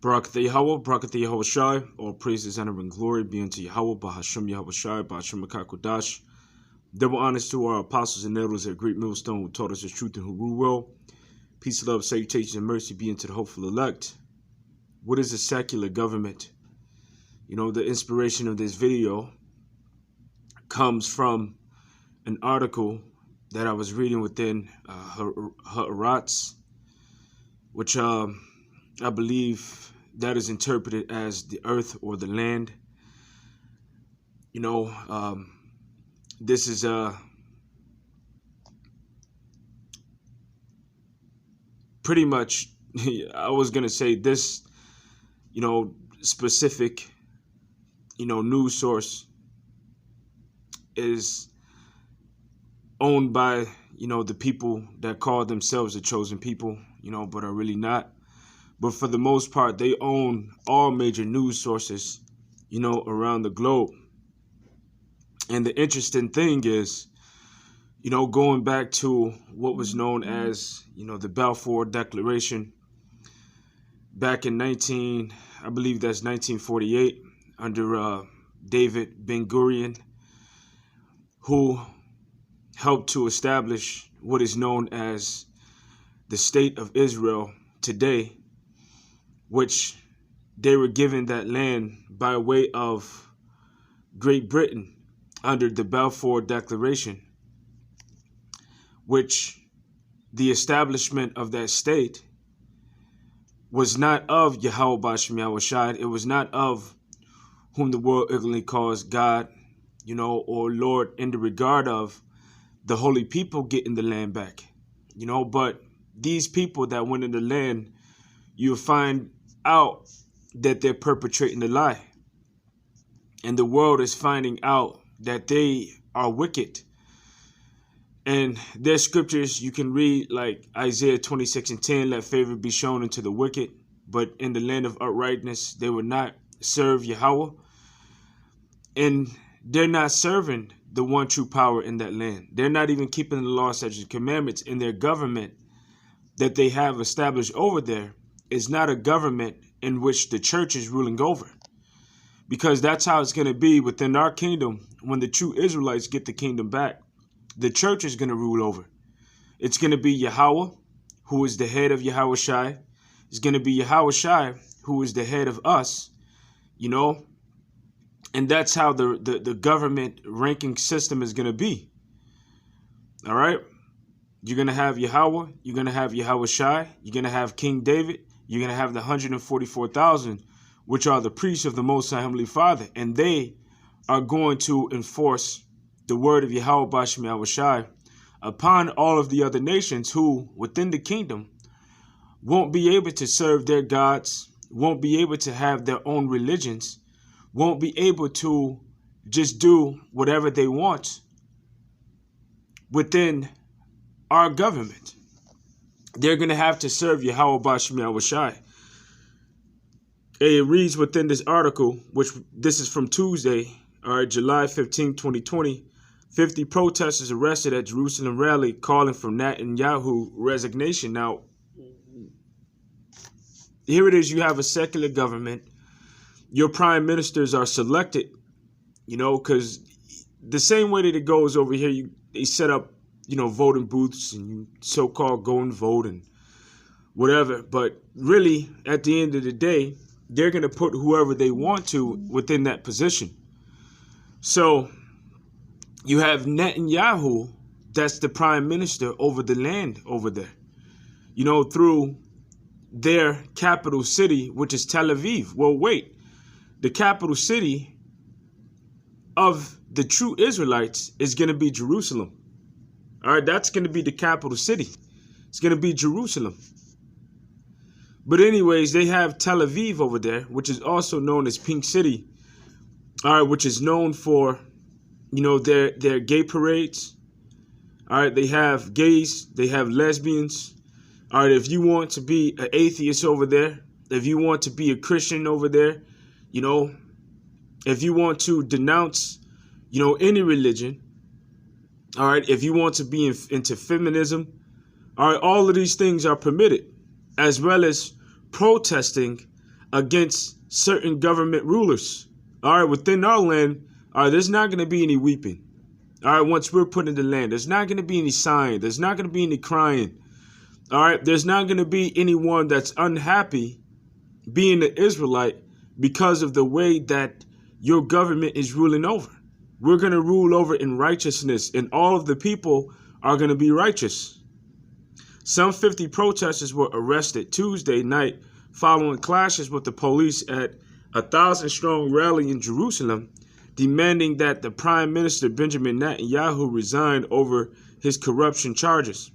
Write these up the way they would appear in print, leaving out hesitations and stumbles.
Barakatha Yahweh, Barakatha Yahweh Shai, all praises, honor, and glory be unto Yahweh, Bahasham Yahweh Shai, Bahasham Kodash. Double honors to our apostles and elders at Great Millstone who taught us the truth and who rule well. Peace, love, salutations, and mercy be unto the hopeful elect. What is a secular government? You know, the inspiration of this video comes from an article that I was reading within Haaretz, which I believe that is interpreted as the earth or the land. You know, this is pretty much, I was going to say this, you know, specific, you know, news source is owned by, you know, the people that call themselves the chosen people, you know, but are really not. But for the most part, they own all major news sources, you know, around the globe. And the interesting thing is, you know, going back to what was known as, you know, the Balfour Declaration back in I believe that's 1948, under David Ben-Gurion, who helped to establish what is known as the State of Israel today, which they were given that land by way of Great Britain under the Balfour Declaration, which the establishment of that state was not of Yahweh Bashem Yahweh Shai. It was not of whom the world ignorantly calls God, you know, or Lord, in the regard of the holy people getting the land back, you know. But these people that went in the land, you'll find out that they're perpetrating the lie. And the world is finding out that they are wicked. And there's scriptures you can read, like Isaiah 26:10, let favor be shown unto the wicked, but in the land of uprightness they will not serve Yahweh. And they're not serving the one true power in that land. They're not even keeping the law, statutes, and commandments. In their government that they have established over there is not a government in which the church is ruling over. Because that's how it's going to be within our kingdom when the true Israelites get the kingdom back. The church is going to rule over. It's going to be Yahweh, who is the head of Yahweh Shai. It's going to be Yahweh Shai, who is the head of us, you know. And that's how the government ranking system is going to be. All right. You're going to have Yahweh. You're going to have Yahweh Shai. You're going to have King David. You're going to have the 144,000, which are the priests of the Most High Heavenly Father. And they are going to enforce the word of Yahweh Bashem Yahweh Shai upon all of the other nations who, within the kingdom, won't be able to serve their gods, won't be able to have their own religions, won't be able to just do whatever they want within our government. They're going to have to serve Yahweh Bashem Yahweh Shai. It reads within this article, which this is from Tuesday, all right, July 15, 2020, 50 protesters arrested at Jerusalem rally calling for Netanyahu resignation. Now, here it is. You have a secular government. Your prime ministers are selected, you know, because the same way that it goes over here, they set up, you know, voting booths and you so-called go and vote and whatever. But really, at the end of the day, they're going to put whoever they want to within that position. So you have Netanyahu, that's the prime minister over the land over there, you know, through their capital city, which is Tel Aviv. Well, wait, the capital city of the true Israelites is going to be Jerusalem. All right, that's going to be the capital city. It's going to be Jerusalem. But anyways, they have Tel Aviv over there, which is also known as Pink City, all right, which is known for, you know, their gay parades. All right, they have gays, they have lesbians. All right, if you want to be an atheist over there, if you want to be a Christian over there, you know, if you want to denounce, you know, any religion, all right, if you want to be into feminism, all right, all of these things are permitted, as well as protesting against certain government rulers. All right, within our land, all right, there's not going to be any weeping. All right, once we're put in the land, there's not going to be any sighing. There's not going to be any crying. All right, there's not going to be anyone that's unhappy being an Israelite because of the way that your government is ruling over. We're going to rule over in righteousness, and all of the people are going to be righteous. Some 50 protesters were arrested Tuesday night following clashes with the police at a 1,000-strong rally in Jerusalem, demanding that the Prime Minister Benjamin Netanyahu resign over his corruption charges.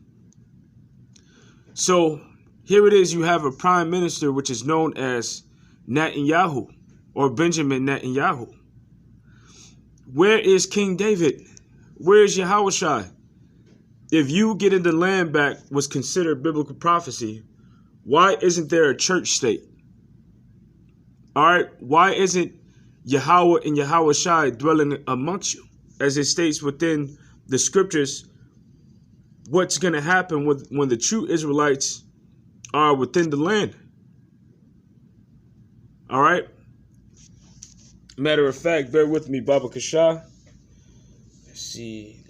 So here it is, you have a Prime Minister which is known as Netanyahu or Benjamin Netanyahu. Where is King David? Where is Yahushua? If you getting the land back was considered biblical prophecy, why isn't there a church state? All right, why isn't Yahweh and Yahushua dwelling amongst you? As it states within the scriptures, what's going to happen when the true Israelites are within the land. All right. Matter of fact, bear with me, Baba Kasha. Let's see.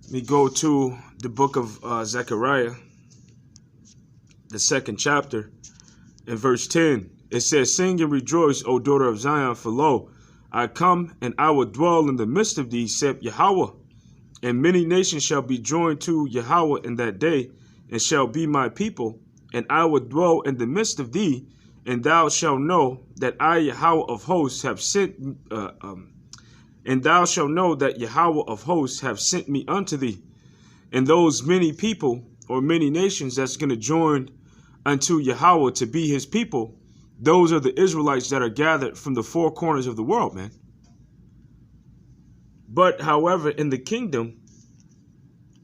Let me go to the book of Zechariah, the 2nd chapter, in verse 10. It says, "Sing and rejoice, O daughter of Zion, for lo, I come, and I will dwell in the midst of thee, saith Yahweh. And many nations shall be joined to Yahweh in that day, and shall be my people. And I will dwell in the midst of thee, and thou shalt know that I, Yahweh of hosts, have sent. And thou shalt know that Yahweh of hosts have sent me unto thee." And those many people or many nations that's going to join unto Yahweh to be his people, those are the Israelites that are gathered from the four corners of the world, man. But however, in the kingdom,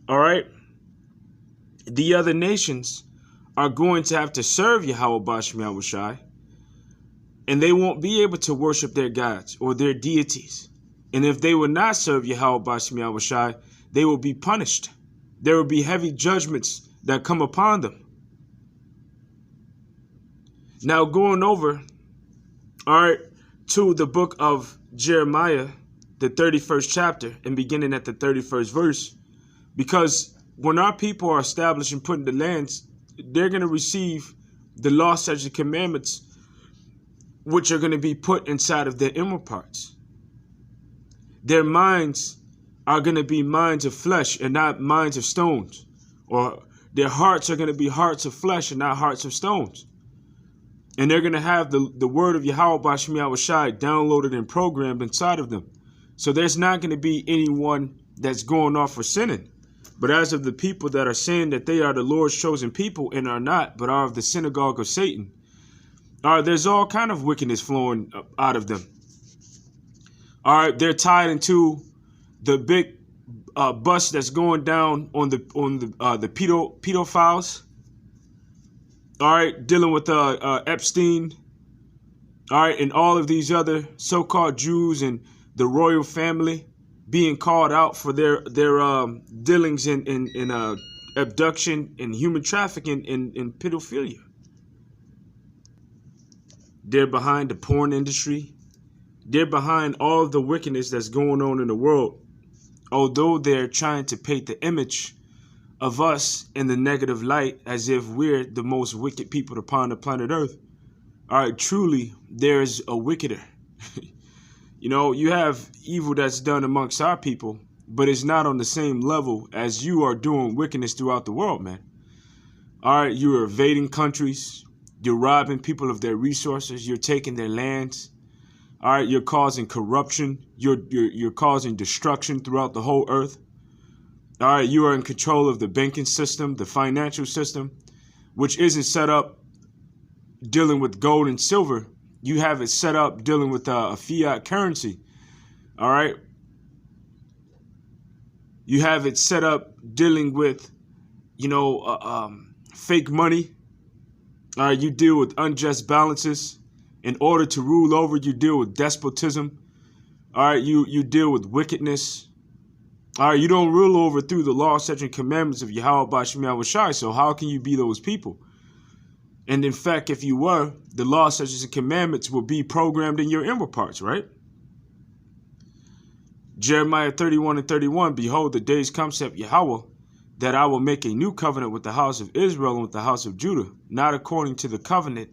all right, the other nations are going to have to serve Yahweh Bashem Yahushai, and they won't be able to worship their gods or their deities. And if they will not serve Yahweh Bashem Yahushai, they will be punished. There will be heavy judgments that come upon them. Now going over, all right, to the book of Jeremiah, the 31st chapter, and beginning at the 31st verse, because when our people are established and put in the lands, they're going to receive the law, statutes, and commandments, which are going to be put inside of their inward parts. Their minds are going to be minds of flesh and not minds of stones, or their hearts are going to be hearts of flesh and not hearts of stones. And they're going to have the word of Yahweh Bashem Yahushai downloaded and programmed inside of them. So there's not going to be anyone that's going off for sinning. But as of the people that are saying that they are the Lord's chosen people and are not, but are of the synagogue of Satan, there's all kind of wickedness flowing out of them. All right, they're tied into the big bus that's going down on the pedophiles. All right, dealing with Epstein. All right, and all of these other so-called Jews and the royal family being called out for their dealings in abduction and human trafficking and pedophilia. They're behind the porn industry. They're behind all of the wickedness that's going on in the world. Although they're trying to paint the image of us in the negative light as if we're the most wicked people upon the planet Earth. All right, truly, there is a wickeder. You know, you have evil that's done amongst our people, but it's not on the same level as you are doing wickedness throughout the world, man. All right, you're invading countries. You're robbing people of their resources. You're taking their lands. All right, you're causing corruption. You're causing destruction throughout the whole earth. All right, you are in control of the banking system, the financial system, which isn't set up dealing with gold and silver. You have it set up dealing with a fiat currency. All right. You have it set up dealing with, fake money. All right, you deal with unjust balances In order to rule over, you deal with despotism. All right, you deal with wickedness. All right, you don't rule over through the law, statutes, and commandments of Yahweh Bashim Yahushai. So how can you be those people? And in fact, if you were, the law, statutes, and commandments will be programmed in your inward parts, right? Jeremiah 31:31, behold, the days come, saith Yahweh, that I will make a new covenant with the house of Israel and with the house of Judah, not according to the covenant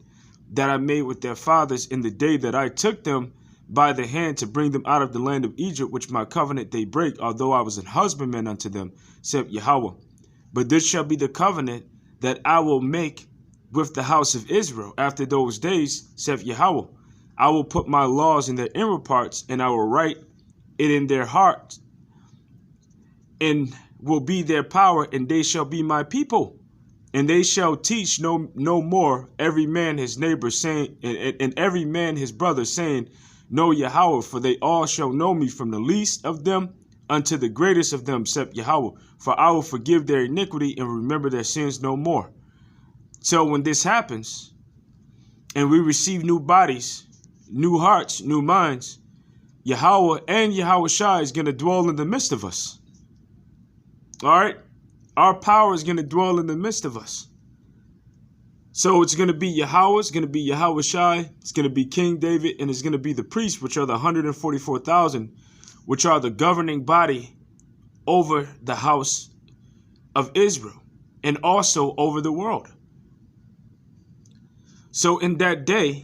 that I made with their fathers in the day that I took them by the hand to bring them out of the land of Egypt, which my covenant they break, although I was an husbandman unto them, saith Yahweh. But this shall be the covenant that I will make with the house of Israel after those days, saith Yahweh. I will put my laws in their inward parts, and I will write it in their hearts, and will be their power, and they shall be my people. And they shall teach no more every man his neighbor, saying, and every man his brother, saying, Know Yahweh, for they all shall know me, from the least of them unto the greatest of them, saith Yahweh. For I will forgive their iniquity and remember their sins no more. So when this happens, and we receive new bodies, new hearts, new minds, Yahweh and Yahushai is going to dwell in the midst of us. All right? Our power is going to dwell in the midst of us. So it's going to be Yahweh, it's going to be Yahushai, it's going to be King David, and it's going to be the priests, which are the 144,000, which are the governing body over the house of Israel and also over the world. So in that day,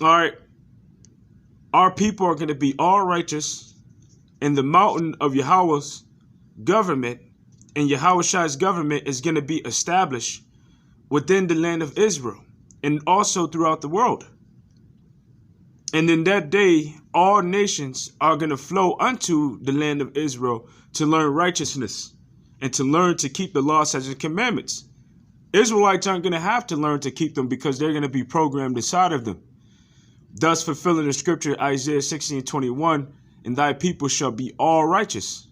all right, our people are going to be all righteous, and the mountain of Yahweh's government and Yahushai's government is going to be established within the land of Israel and also throughout the world. And in that day, all nations are going to flow unto the land of Israel to learn righteousness and to learn to keep the law, statutes, and commandments. Israelites aren't going to have to learn to keep them because they're going to be programmed inside of them. Thus fulfilling the scripture, Isaiah 16:21, and thy people shall be all righteous.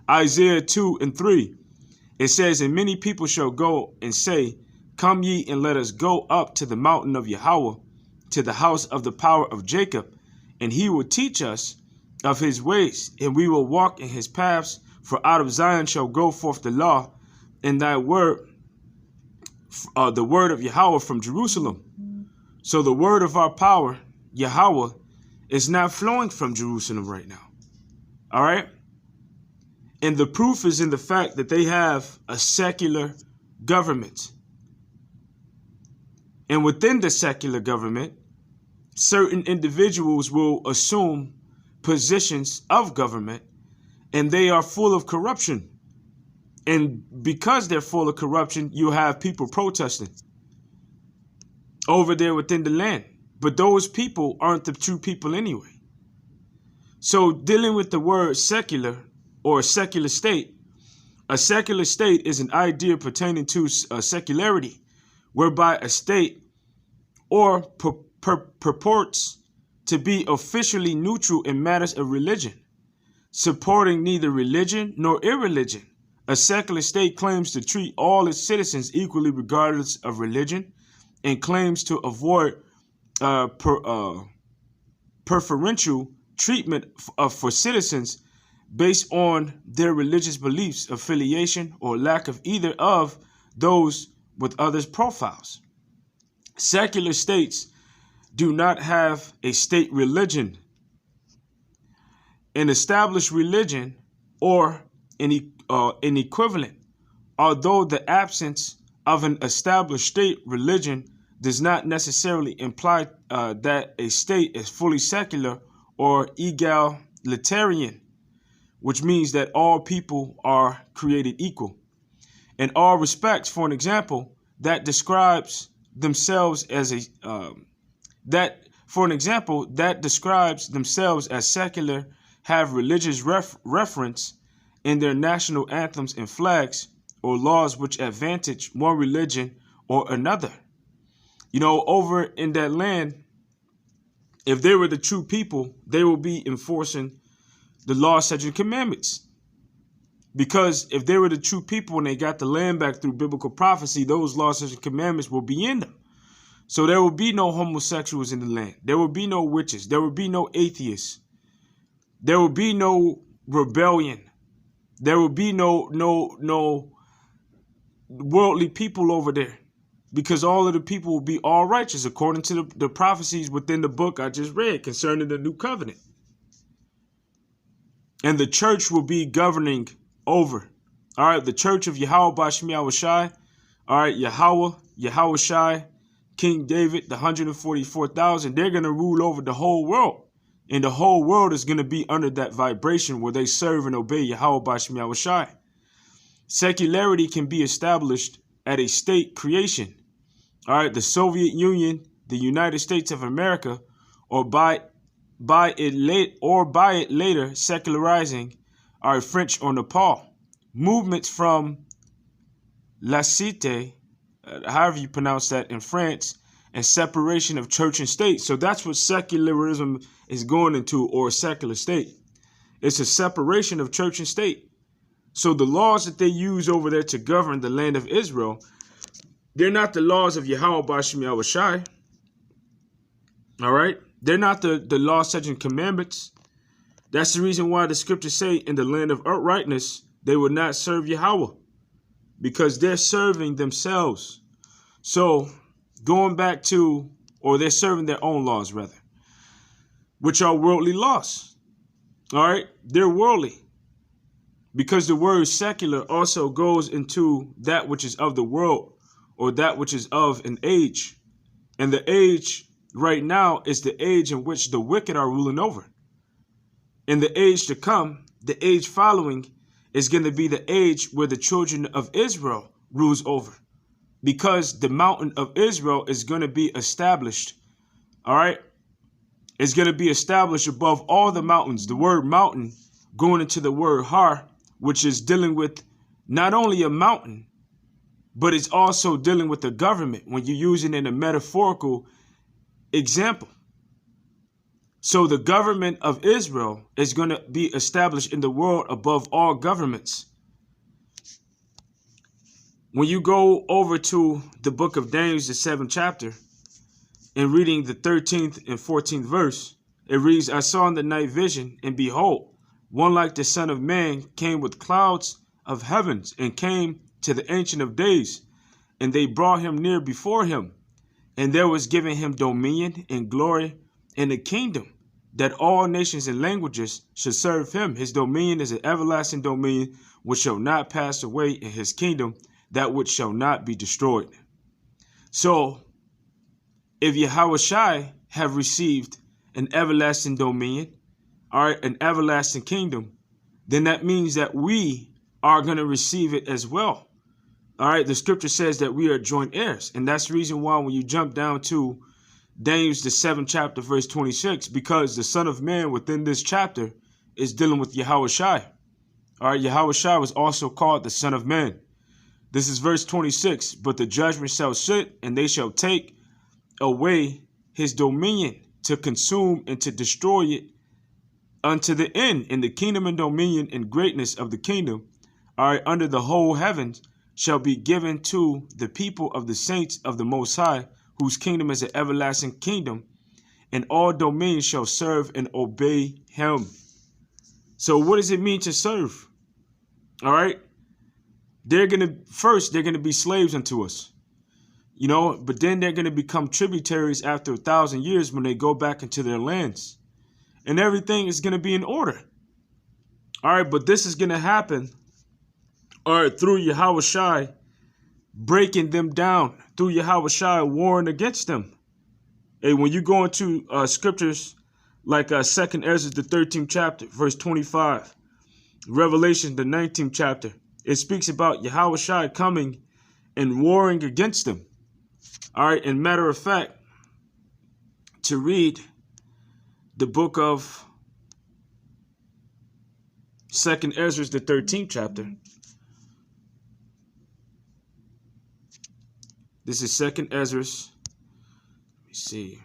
Isaiah 2:3, it says, and many people shall go and say, Come ye and let us go up to the mountain of Yahweh, to the house of the power of Jacob, and he will teach us of his ways, and we will walk in his paths. For out of Zion shall go forth the law, and thy word, the word of Yahweh from Jerusalem. So the word of our power, Yahweh, is not flowing from Jerusalem right now. All right? And the proof is in the fact that they have a secular government. And within the secular government, certain individuals will assume positions of government, and they are full of corruption. And because they're full of corruption, you have people protesting over there within the land. But those people aren't the true people anyway. So dealing with the word secular or a secular state is an idea pertaining to secularity, whereby a state or purports to be officially neutral in matters of religion, supporting neither religion nor irreligion. A secular state claims to treat all its citizens equally regardless of religion, and claims to avoid preferential treatment for citizens based on their religious beliefs, affiliation, or lack of either of those with others' profiles. Secular states do not have a state religion, an established religion, or an equivalent, although the absence of an established state religion does not necessarily imply that a state is fully secular or egalitarian, which means that all people are created equal in all respects. For an example, that describes themselves as secular, have religious reference in their national anthems and flags, or laws which advantage one religion or another. You know, over in that land, if they were the true people, they will be enforcing the law, statutes, and commandments. Because if they were the true people and they got the land back through biblical prophecy, those laws, statutes, and commandments will be in them. So there will be no homosexuals in the land. There will be no witches. There will be no atheists. There will be no rebellion. There will be no worldly people over there, because all of the people will be all righteous according to the prophecies within the book I just read concerning the new covenant. And the church will be governing over. All right, the church of Yahweh Bashim Yahushai. All right, Yahushai, King David, the 144,000, they're going to rule over the whole world. And the whole world is going to be under that vibration where they serve and obey Yahweh Bashim Yahushai. Secularity can be established at a state creation. All right, the Soviet Union, the United States of America, or by it later secularizing, all right, French or Nepal. Movements from La Cité, however you pronounce that, in France, and separation of church and state. So that's what secularism is going into, or a secular state. It's a separation of church and state. So the laws that they use over there to govern the land of Israel, they're not the laws of Yahweh Bashim Yahushai. All right? They're not the law, statutes, and commandments. That's the reason why the scriptures say in the land of uprightness, they will not serve Yahweh, because they're serving themselves. So going back to, or they're serving their own laws rather, which are worldly laws. All right? They're worldly. Because the word secular also goes into that which is of the world, or that which is of an age. And the age right now is the age in which the wicked are ruling over. In the age to come, the age following is going to be the age where the children of Israel rules over. Because the mountain of Israel is going to be established. All right? It's going to be established above all the mountains. The word mountain going into the word har, which is dealing with not only a mountain, but it's also dealing with the government when you use it in a metaphorical example. So the government of Israel is going to be established in the world above all governments. When you go over to the book of Daniel, the 7th chapter, and reading the 13th and 14th verse, it reads, I saw in the night vision, and behold, one like the Son of Man came with clouds of heavens, and came to the Ancient of Days, and they brought him near before him. And there was given him dominion and glory and a kingdom, that all nations and languages should serve him. His dominion is an everlasting dominion which shall not pass away, in his kingdom that which shall not be destroyed. So, if Yahushai have received an everlasting dominion, all right, an everlasting kingdom, then that means that we are going to receive it as well. All right, the scripture says that we are joint heirs. And that's the reason why when you jump down to Daniel, the 7th chapter, verse 26, because the Son of Man within this chapter is dealing with Yahushai. All right, Yahushai was also called the Son of Man. This is verse 26. But the judgment shall sit, and they shall take away his dominion to consume and to destroy it unto the end. In the kingdom and dominion and greatness of the kingdom, all right, under the whole heavens, shall be given to the people of the saints of the Most High, whose kingdom is an everlasting kingdom, and all dominions shall serve and obey him. So what does it mean to serve? All right. They're going to be slaves unto us, you know, but then they're going to become tributaries after 1,000 years when they go back into their lands, and everything is going to be in order. All right. But this is going to happen, all right, through Yahushai breaking them down, through Yahushai warring against them. Hey, when you go into scriptures like 2nd Ezra, the 13th chapter, verse 25, Revelation, the 19th chapter, it speaks about Yahushai coming and warring against them. All right, and matter of fact, to read the book of 2nd Ezra, the 13th chapter. This is 2nd Ezra. Let me see.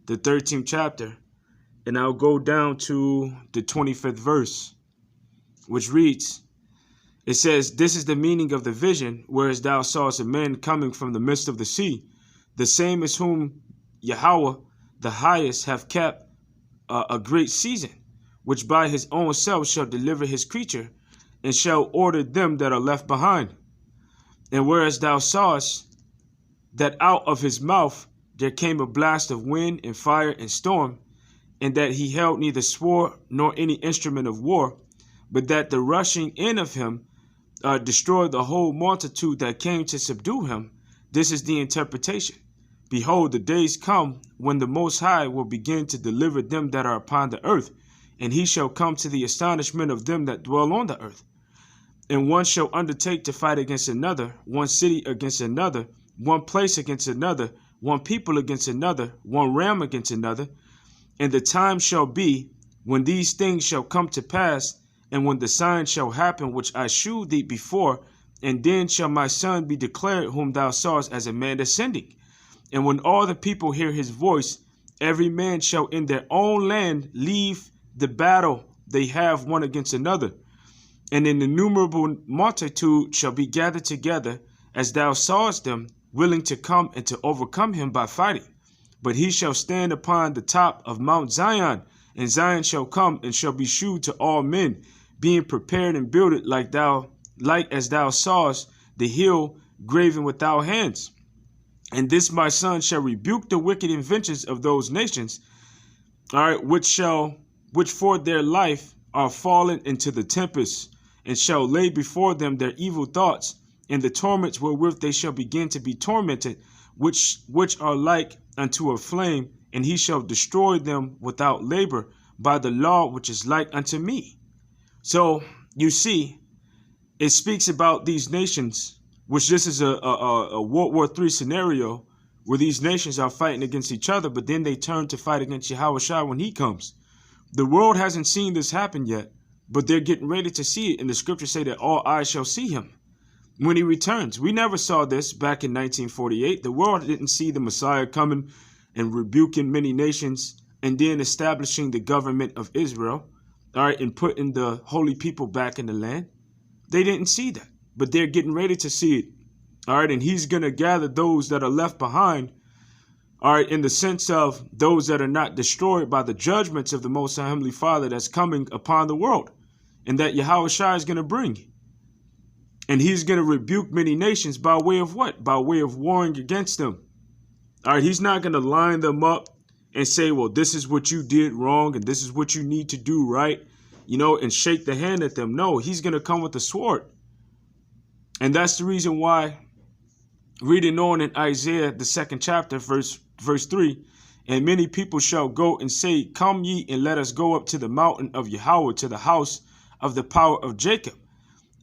The 13th chapter. And I'll go down to the 25th verse, which reads, It says, this is the meaning of the vision, whereas thou sawest a man coming from the midst of the sea, the same as whom Yahweh the highest have kept a great season, which by his own self shall deliver his creature, and shall order them that are left behind. And whereas thou sawest that out of his mouth there came a blast of wind and fire and storm, and that he held neither sword nor any instrument of war, but that the rushing in of him destroyed the whole multitude that came to subdue him. This is the interpretation. Behold, the days come when the Most High will begin to deliver them that are upon the earth, and he shall come to the astonishment of them that dwell on the earth. And one shall undertake to fight against another, one city against another, one place against another, one people against another, one realm against another. And the time shall be when these things shall come to pass, and when the sign shall happen which I shewed thee before, and then shall my son be declared, whom thou sawest as a man ascending. And when all the people hear his voice, every man shall in their own land leave the battle they have one against another. And an innumerable multitude shall be gathered together, as thou sawest them, willing to come and to overcome him by fighting. But he shall stand upon the top of Mount Zion, and Zion shall come and shall be shewed to all men, being prepared and builded like as thou sawest the hill graven without hands. And this my son shall rebuke the wicked inventions of those nations, which for their life are fallen into the tempest, and shall lay before them their evil thoughts, and the torments wherewith they shall begin to be tormented, which are like unto a flame, and he shall destroy them without labor by the law which is like unto me. So you see, it speaks about these nations, which this is a World War III scenario where these nations are fighting against each other, but then they turn to fight against Yahushua when he comes. The world hasn't seen this happen yet, but they're getting ready to see it. And the scriptures say that all eyes shall see him when he returns. We never saw this back in 1948. The world didn't see the Messiah coming and rebuking many nations and then establishing the government of Israel, and putting the holy people back in the land. They didn't see that, but they're getting ready to see it. And he's going to gather those that are left behind, in the sense of those that are not destroyed by the judgments of the Most High Heavenly Father that's coming upon the world, and that Yahushua is going to bring. And he's going to rebuke many nations by way of what? By way of warring against them. He's not going to line them up and say, well, this is what you did wrong and this is what you need to do right, and shake the hand at them. No, he's going to come with a sword. And that's the reason why, reading on in Isaiah, the 2nd chapter, verse 3, and many people shall go and say, come ye and let us go up to the mountain of Yahweh, to the house of the power of Jacob.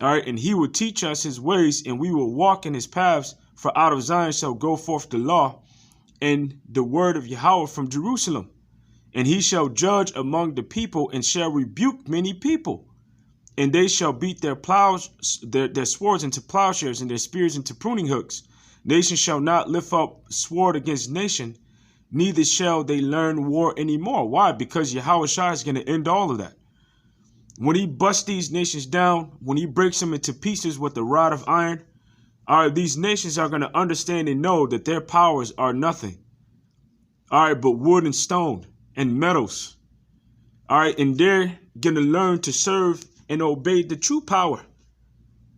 And he will teach us his ways, and we will walk in his paths. For out of Zion shall go forth the law and the word of Yahweh from Jerusalem. And he shall judge among the people, and shall rebuke many people. And they shall beat their plows, their swords into plowshares, and their spears into pruning hooks. Nation shall not lift up sword against nation, neither shall they learn war anymore. Why? Because Yahushua is going to end all of that. When he busts these nations down, when he breaks them into pieces with the rod of iron, these nations are going to understand and know that their powers are nothing. But wood and stone and metals. And they're going to learn to serve and obey the true power.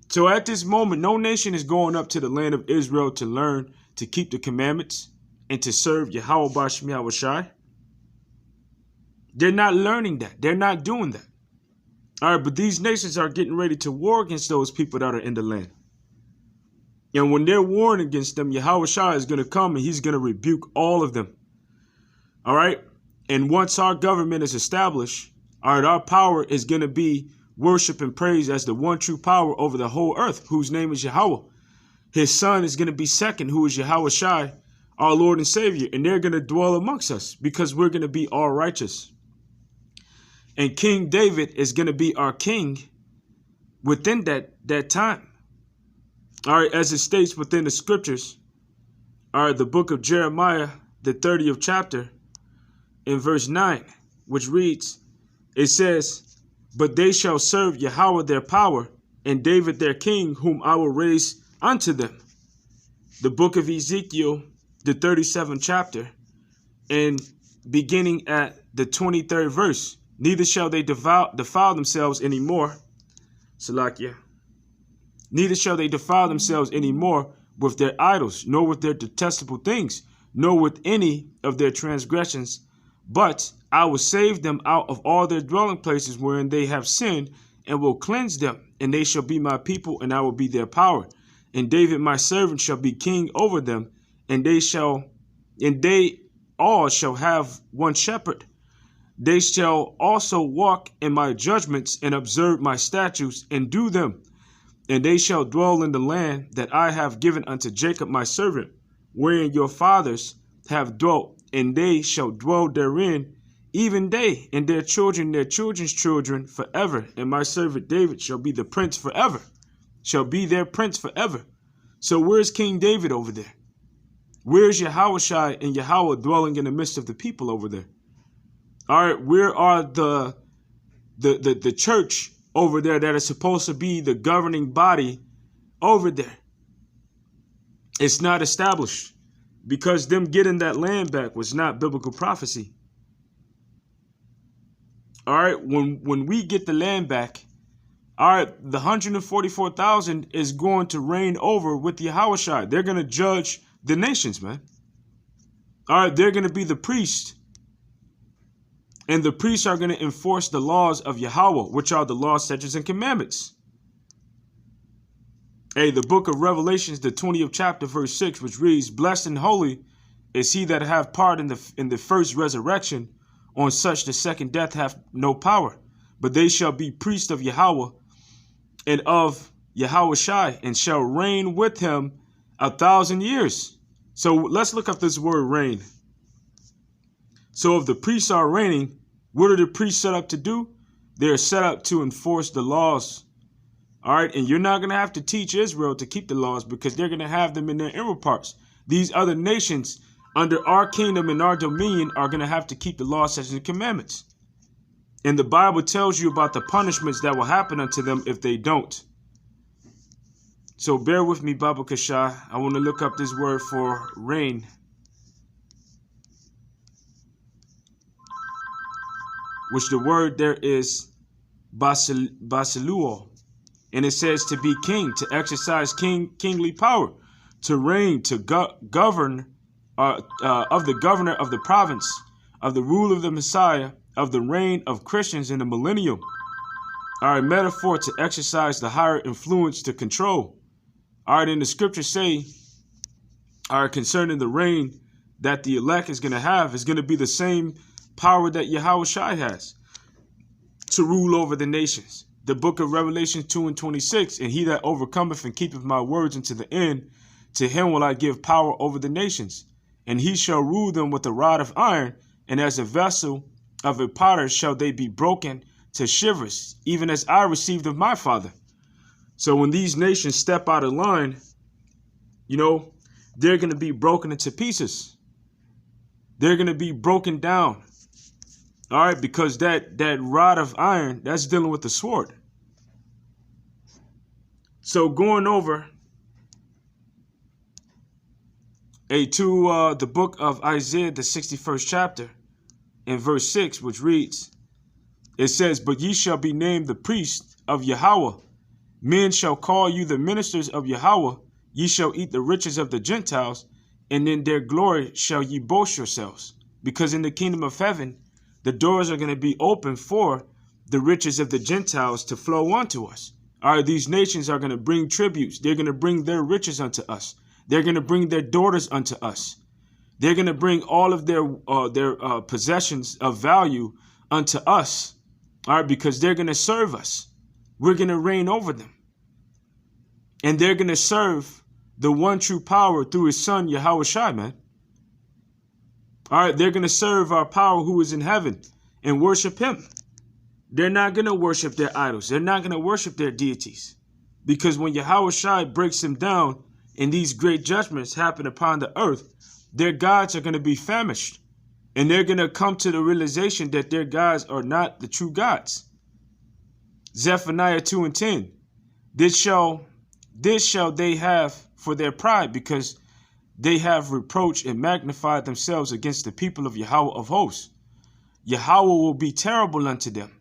So at this moment, no nation is going up to the land of Israel to learn to keep the commandments and to serve Yahweh Bashem Yahushai. They're not learning that. They're not doing that. But these nations are getting ready to war against those people that are in the land. And when they're warring against them, Yahushua is going to come and he's going to rebuke all of them. And once our government is established, our power is going to be worship and praise as the one true power over the whole earth, whose name is Yahweh. His son is going to be second, who is Yahushua, our Lord and Savior. And they're going to dwell amongst us because we're going to be all righteous. And King David is going to be our king within that time. As it states within the scriptures, the book of Jeremiah, the 30th chapter, in verse 9, which reads, it says, but they shall serve Yahweh their power, and David their king, whom I will raise unto them. The book of Ezekiel, the 37th chapter, and beginning at the 23rd verse. Neither shall they defile themselves anymore. Salakia. Neither shall they defile themselves anymore with their idols, nor with their detestable things, nor with any of their transgressions. But I will save them out of all their dwelling places wherein they have sinned, and will cleanse them, and they shall be my people, and I will be their power. And David my servant shall be king over them, and they all shall have one shepherd. They shall also walk in my judgments, and observe my statutes, and do them. And they shall dwell in the land that I have given unto Jacob my servant, wherein your fathers have dwelt, and they shall dwell therein, even they and their children's children forever. And my servant David shall be the prince forever, shall be their prince forever. So where's King David over there? Where's Yahushua and Yahweh dwelling in the midst of the people over there? All right, where are the church over there that is supposed to be the governing body over there? It's not established, because them getting that land back was not biblical prophecy. All right, when we get the land back, all right, the 144,000 is going to reign over with Yahushua. They're going to judge the nations, man. All right, they're going to be the priest. And the priests are going to enforce the laws of Yahweh, which are the laws, statutes, and commandments. Hey, the book of Revelations, the 20th chapter, verse 6, which reads, "Blessed and holy is he that hath part in the first resurrection. On such the second death hath no power. But they shall be priests of Yahweh and of Yahushua, and shall reign with him 1,000 years." So let's look up this word reign. So if the priests are reigning, what are the priests set up to do? They're set up to enforce the laws. All right, and you're not going to have to teach Israel to keep the laws, because they're going to have them in their inward parts. These other nations under our kingdom and our dominion are going to have to keep the laws, statutes, and commandments. And the Bible tells you about the punishments that will happen unto them if they don't. So bear with me, Baba Kasha. I want to look up this word for reign. Which the word there is basiluo. And it says to be king, to exercise kingly power, to reign, to govern, of the governor of the province, of the rule of the Messiah, of the reign of Christians in the millennium. All right, metaphor to exercise the higher influence, to control. All right, and the scriptures say, all right, concerning the reign that the elect is going to have, is going to be the same power that Yahushua has to rule over the nations. The book of Revelation 2:26, "And he that overcometh and keepeth my words unto the end, to him will I give power over the nations. And he shall rule them with a rod of iron, and as a vessel of a potter shall they be broken to shivers, even as I received of my Father." So when these nations step out of line, you know, they're going to be broken into pieces. They're going to be broken down. All right, because that rod of iron, that's dealing with the sword. So going over to the book of Isaiah, the 61st chapter, in verse 6, which reads, it says, "But ye shall be named the priests of Yahweh. Men shall call you the ministers of Yahweh. Ye shall eat the riches of the Gentiles, and in their glory shall ye boast yourselves." Because in the kingdom of heaven, the doors are going to be open for the riches of the Gentiles to flow onto us. All right, these nations are going to bring tributes. They're going to bring their riches unto us. They're going to bring their daughters unto us. They're going to bring all of their possessions of value unto us. All right, because they're going to serve us. We're going to reign over them. And they're going to serve the one true power through his son, Yahushua, man. All right, they're going to serve our power who is in heaven and worship him. They're not going to worship their idols. They're not going to worship their deities. Because when Yahushua breaks them down and these great judgments happen upon the earth, their gods are going to be famished. And they're going to come to the realization that their gods are not the true gods. Zephaniah 2:10. This shall they have for their pride, because they have reproached and magnified themselves against the people of Yahweh of hosts. Yahweh will be terrible unto them,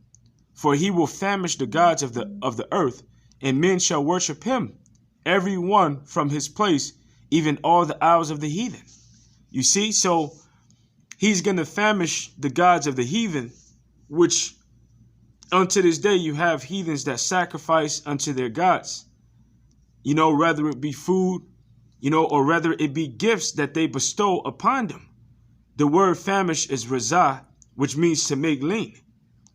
for he will famish the gods of the earth, and men shall worship him, every one from his place, even all the isles of the heathen. You see, so he's going to famish the gods of the heathen, which unto this day you have heathens that sacrifice unto their gods, whether it be food, or whether it be gifts that they bestow upon them. The word famish is razah, which means to make lean.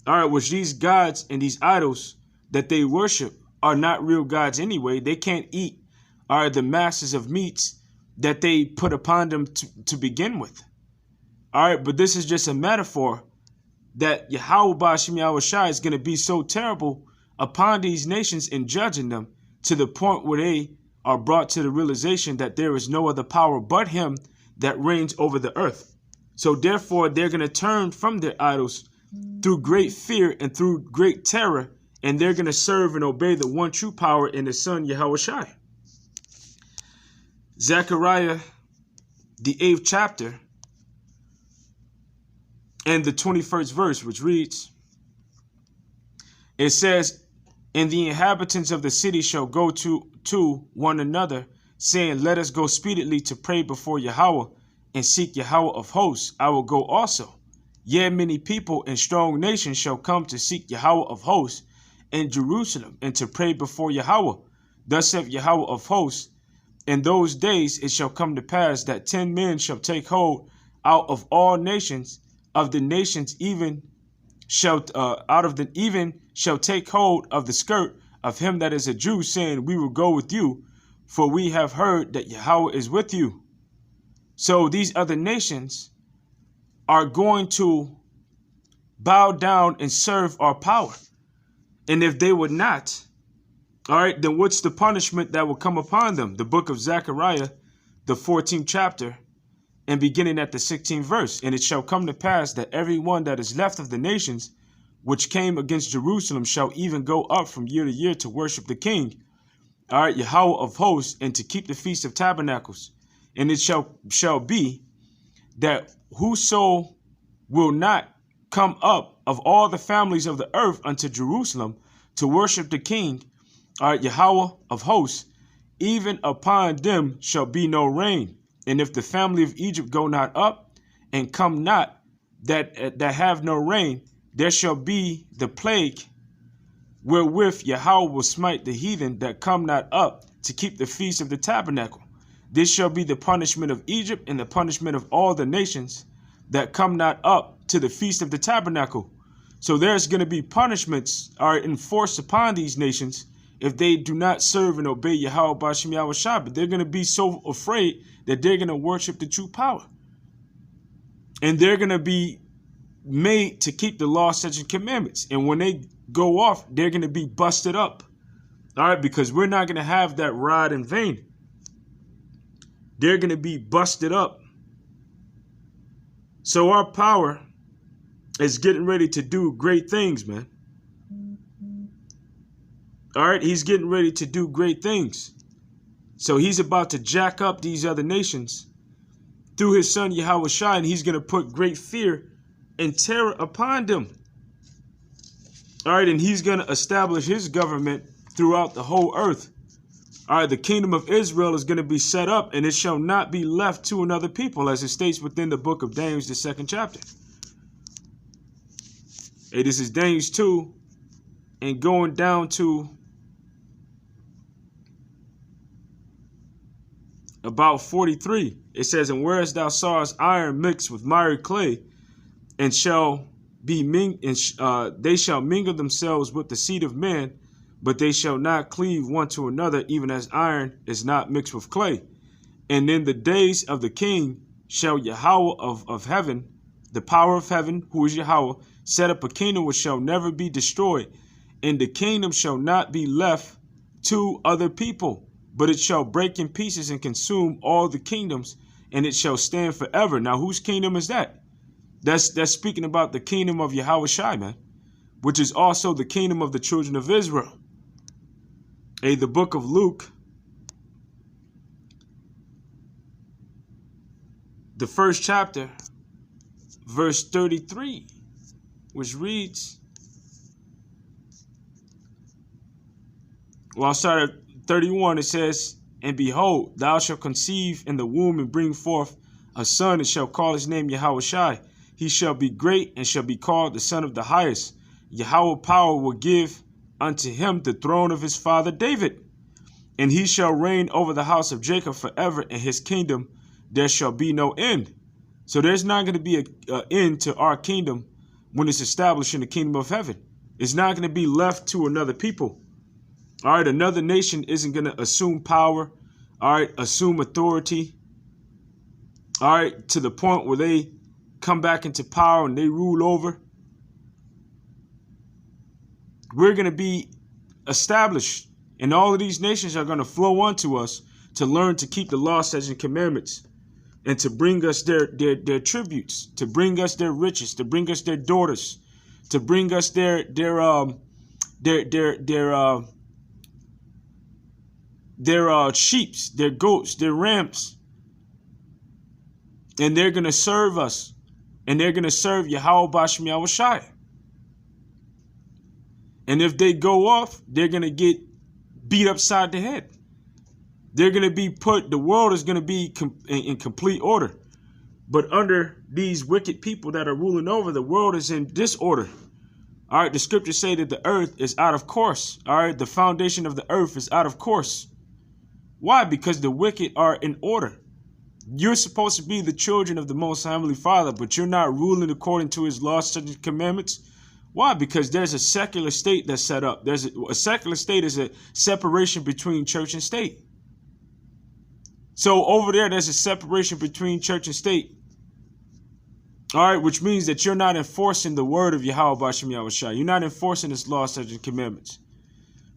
All right, which these gods and these idols that they worship are not real gods anyway. They can't eat the masses of meats that they put upon them to begin with. All right, but this is just a metaphor that Yahweh Ba'ashem Yahushua is going to be so terrible upon these nations in judging them, to the point where they are brought to the realization that there is no other power but him that reigns over the earth. So therefore, they're going to turn from their idols through great fear and through great terror, and they're going to serve and obey the one true power in his son, Yahushua. Zechariah, the 8th chapter, and the 21st verse, which reads, it says, and the inhabitants of the city shall go to one another, saying, let us go speedily to pray before Yahweh, and seek Yahweh of hosts. I will go also. Yea, many people and strong nations shall come to seek Yahweh of hosts in Jerusalem, and to pray before Yahweh. Thus saith Yahweh of hosts, in those days it shall come to pass that 10 men shall take hold out of all nations, of the nations even shall take hold of the skirt of him that is a Jew, saying, we will go with you, for we have heard that Yahweh is with you. So these other nations are going to bow down and serve our power. And if they would not, all right, then what's the punishment that will come upon them? The book of Zechariah, the 14th chapter, and beginning at the 16th verse. And it shall come to pass that every one that is left of the nations which came against Jerusalem shall even go up from year to year to worship the king, all right, Yahweh of hosts, and to keep the feast of tabernacles. And it shall be that whoso will not come up of all the families of the earth unto Jerusalem to worship the king, all right, Yahweh of hosts, even upon them shall be no rain. And if the family of Egypt go not up and come not, that have no rain, there shall be the plague wherewith Yahweh will smite the heathen that come not up to keep the feast of the tabernacle. This shall be the punishment of Egypt and the punishment of all the nations that come not up to the feast of the tabernacle. So there's going to be punishments are enforced upon these nations if they do not serve and obey Yahweh Ba'ashem Yahushua. But they're going to be so afraid that they're going to worship the true power. And they're going to be made to keep the law, statutes, and commandments. And when they go off, they're going to be busted up. All right, because we're not going to have that rod in vain. They're going to be busted up. So our power is getting ready to do great things, man. All right, he's getting ready to do great things. So he's about to jack up these other nations through his son Yahushua, and he's going to put great fear and terror upon them. All right, and he's going to establish his government throughout the whole earth. All right, the kingdom of Israel is going to be set up, and it shall not be left to another people, as it states within the book of Daniel, the 2nd chapter. Hey, this is Daniel 2, and going down to about 43, it says, and whereas thou sawest iron mixed with miry clay, and shall be they shall mingle themselves with the seed of men, but they shall not cleave one to another, even as iron is not mixed with clay. And in the days of the king shall Yahweh of heaven, the power of heaven, who is Yahweh, set up a kingdom which shall never be destroyed, and the kingdom shall not be left to other people, but it shall break in pieces and consume all the kingdoms, and it shall stand forever. Now, whose kingdom is that? That's speaking about the kingdom of Yahushua, man, which is also the kingdom of the children of Israel. The book of Luke, the first chapter, verse 33, which reads, well, I'll start at 31. It says, "And behold, thou shalt conceive in the womb and bring forth a son, and shall call his name Yahushai. He shall be great and shall be called the Son of the Highest. Yahweh power will give unto him the throne of his father David, and he shall reign over the house of Jacob forever, and his kingdom there shall be no end." So there's not going to be an end to our kingdom when it's established in the kingdom of heaven. It's not going to be left to another people. All right, another nation isn't going to assume power, all right, assume authority, all right, to the point where they come back into power and they rule over. We're going to be established, and all of these nations are going to flow onto us to learn to keep the law, statutes, and commandments, and to bring us their tributes, to bring us their riches, to bring us their daughters, to bring us their sheeps, their goats, their rams. And they're going to serve us. And they're going to serve Yahweh Bashem Yahushai. And if they go off, they're going to get beat upside the head. They're going to be the world is going to be in complete order. But under these wicked people that are ruling over, the world is in disorder. All right, the scriptures say that the earth is out of course. All right, the foundation of the earth is out of course. Why? Because the wicked are in order. You're supposed to be the children of the Most High Heavenly Father, but you're not ruling according to his laws, statutes, and commandments. Why? Because there's a secular state that's set up. There's a secular state is a separation between church and state. So over there's a separation between church and state. All right, which means that you're not enforcing the word of Yahweh Bashem Yahushai. You're not enforcing his laws, statutes, and commandments.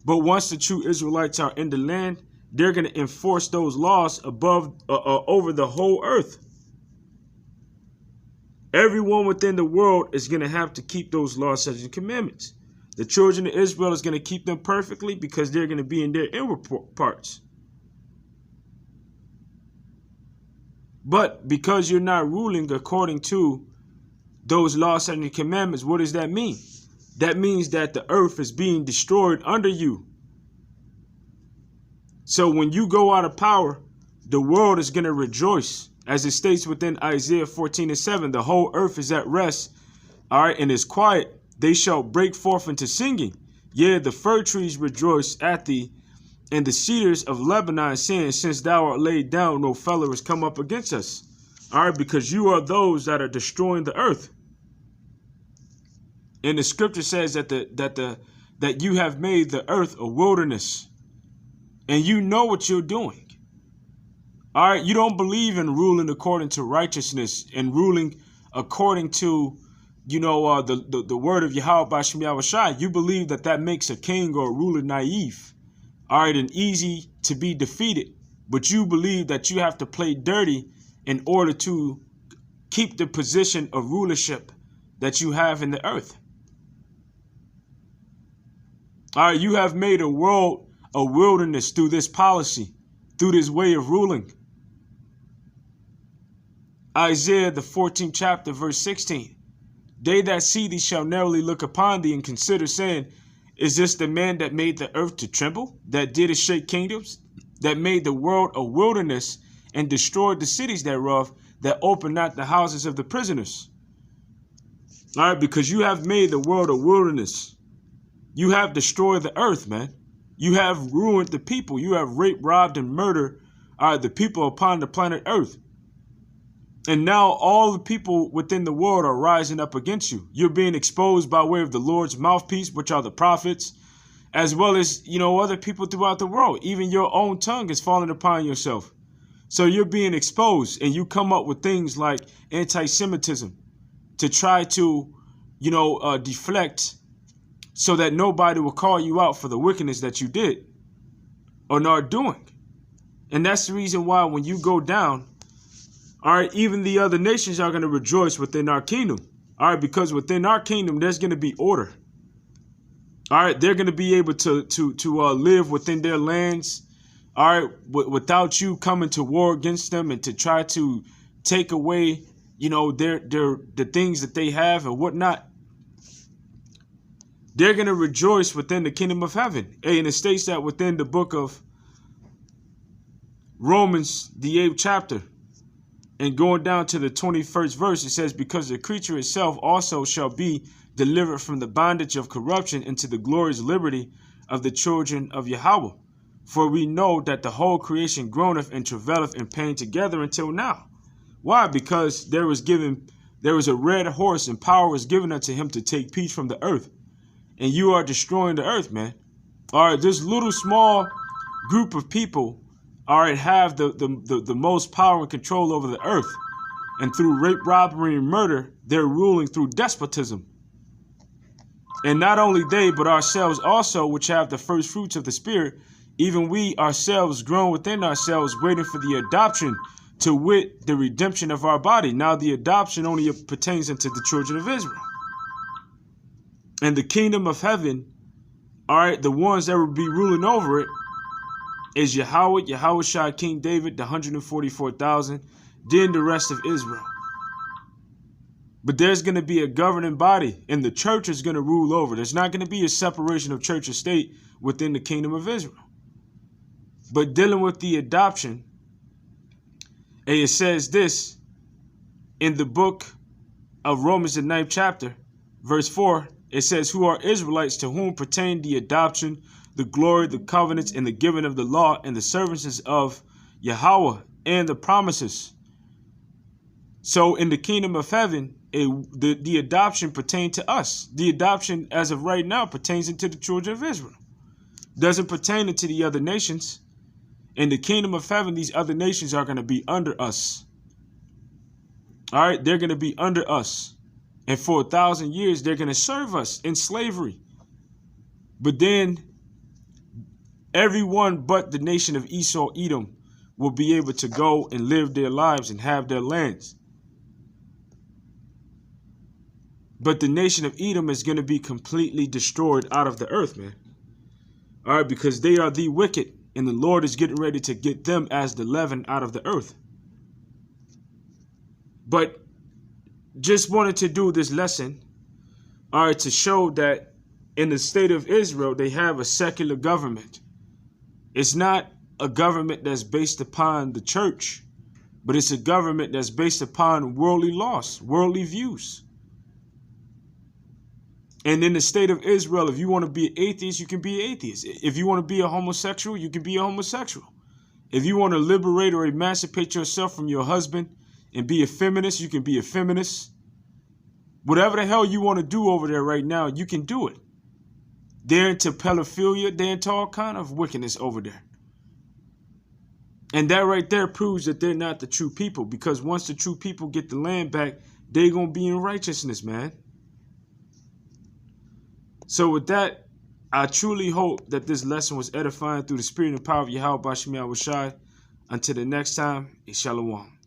But once the true Israelites are in the land, they're going to enforce those laws over the whole earth. Everyone within the world is going to have to keep those laws, statutes, and commandments. The children of Israel is going to keep them perfectly because they're going to be in their inward parts. But because you're not ruling according to those laws, statutes, and commandments, what does that mean? That means that the earth is being destroyed under you. So when you go out of power, the world is going to rejoice. As it states within Isaiah 14:7, the whole earth is at rest, all right, and is quiet. They shall break forth into singing. Yea, the fir trees rejoice at thee, and the cedars of Lebanon, saying, since thou art laid down, no fellow has come up against us. All right, because you are those that are destroying the earth. And the scripture says that you have made the earth a wilderness. And you know what you're doing. All right, you don't believe in ruling according to righteousness and ruling according to, the word of Yahweh Bashem Yahushai. You believe that makes a king or a ruler naive, all right, and easy to be defeated. But you believe that you have to play dirty in order to keep the position of rulership that you have in the earth. All right, you have made a world a wilderness through this policy, through this way of ruling. Isaiah, the 14th chapter, verse 16. They that see thee shall narrowly look upon thee and consider, saying, is this the man that made the earth to tremble, that did shake kingdoms, that made the world a wilderness and destroyed the cities thereof, that opened not the houses of the prisoners? All right, because you have made the world a wilderness. You have destroyed the earth, man. You have ruined the people. You have raped, robbed, and murdered the people upon the planet Earth. And now all the people within the world are rising up against you. You're being exposed by way of the Lord's mouthpiece, which are the prophets, as well as, other people throughout the world. Even your own tongue is falling upon yourself. So you're being exposed, and you come up with things like anti-Semitism to try to, deflect, so that nobody will call you out for the wickedness that you did or not doing. And that's the reason why when you go down, all right, even the other nations are going to rejoice within our kingdom. All right, because within our kingdom, there's going to be order. All right, they're going to be able to live within their lands. All right, without you coming to war against them and to try to take away, the things that they have and whatnot. They're going to rejoice within the kingdom of heaven. And it states that within the book of Romans, the 8th chapter, and going down to the 21st verse, it says, because the creature itself also shall be delivered from the bondage of corruption into the glorious liberty of the children of Yahweh. For we know that the whole creation groaneth and travaileth in pain together until now. Why? Because there was a red horse, and power was given unto him to take peace from the earth. And you are destroying the earth, man. All right, this little small group of people, all right, have the most power and control over the earth. And through rape, robbery, and murder, they're ruling through despotism. And not only they, but ourselves also, which have the first fruits of the Spirit, even we ourselves grown within ourselves, waiting for the adoption, to wit, the redemption of our body. Now the adoption only pertains unto the children of Israel. And the kingdom of heaven, all right, the ones that will be ruling over it is Yahweh, Yahushua, King David, the 144,000, then the rest of Israel. But there's going to be a governing body, and the church is going to rule over. There's not going to be a separation of church and state within the kingdom of Israel. But dealing with the adoption, and it says this in the book of Romans, the 9th chapter, verse 4, it says, who are Israelites, to whom pertain the adoption, the glory, the covenants, and the giving of the law, and the services of Yahweh, and the promises. So in the kingdom of heaven, the adoption pertained to us. The adoption, as of right now, pertains into the children of Israel. Doesn't pertain to the other nations. In the kingdom of heaven, these other nations are going to be under us. All right, they're going to be under us. And for 1,000 years, they're going to serve us in slavery. But then everyone but the nation of Esau, Edom, will be able to go and live their lives and have their lands. But the nation of Edom is going to be completely destroyed out of the earth, man. All right, because they are the wicked, and the Lord is getting ready to get them as the leaven out of the earth. But just wanted to do this lesson, all right, to show that in the state of Israel, they have a secular government. It's not a government that's based upon the church, but it's a government that's based upon worldly laws, worldly views. And in the state of Israel, if you want to be an atheist, you can be an atheist. If you want to be a homosexual, you can be a homosexual. If you want to liberate or emancipate yourself from your husband and be a feminist, you can be a feminist. Whatever the hell you want to do over there right now, you can do it. They're into pedophilia, they're into all kind of wickedness over there. And that right there proves that they're not the true people, because once the true people get the land back, they're going to be in righteousness, man. So with that, I truly hope that this lesson was edifying through the spirit and power of Yahweh Bashim Yahushai. Until the next time, Shalom.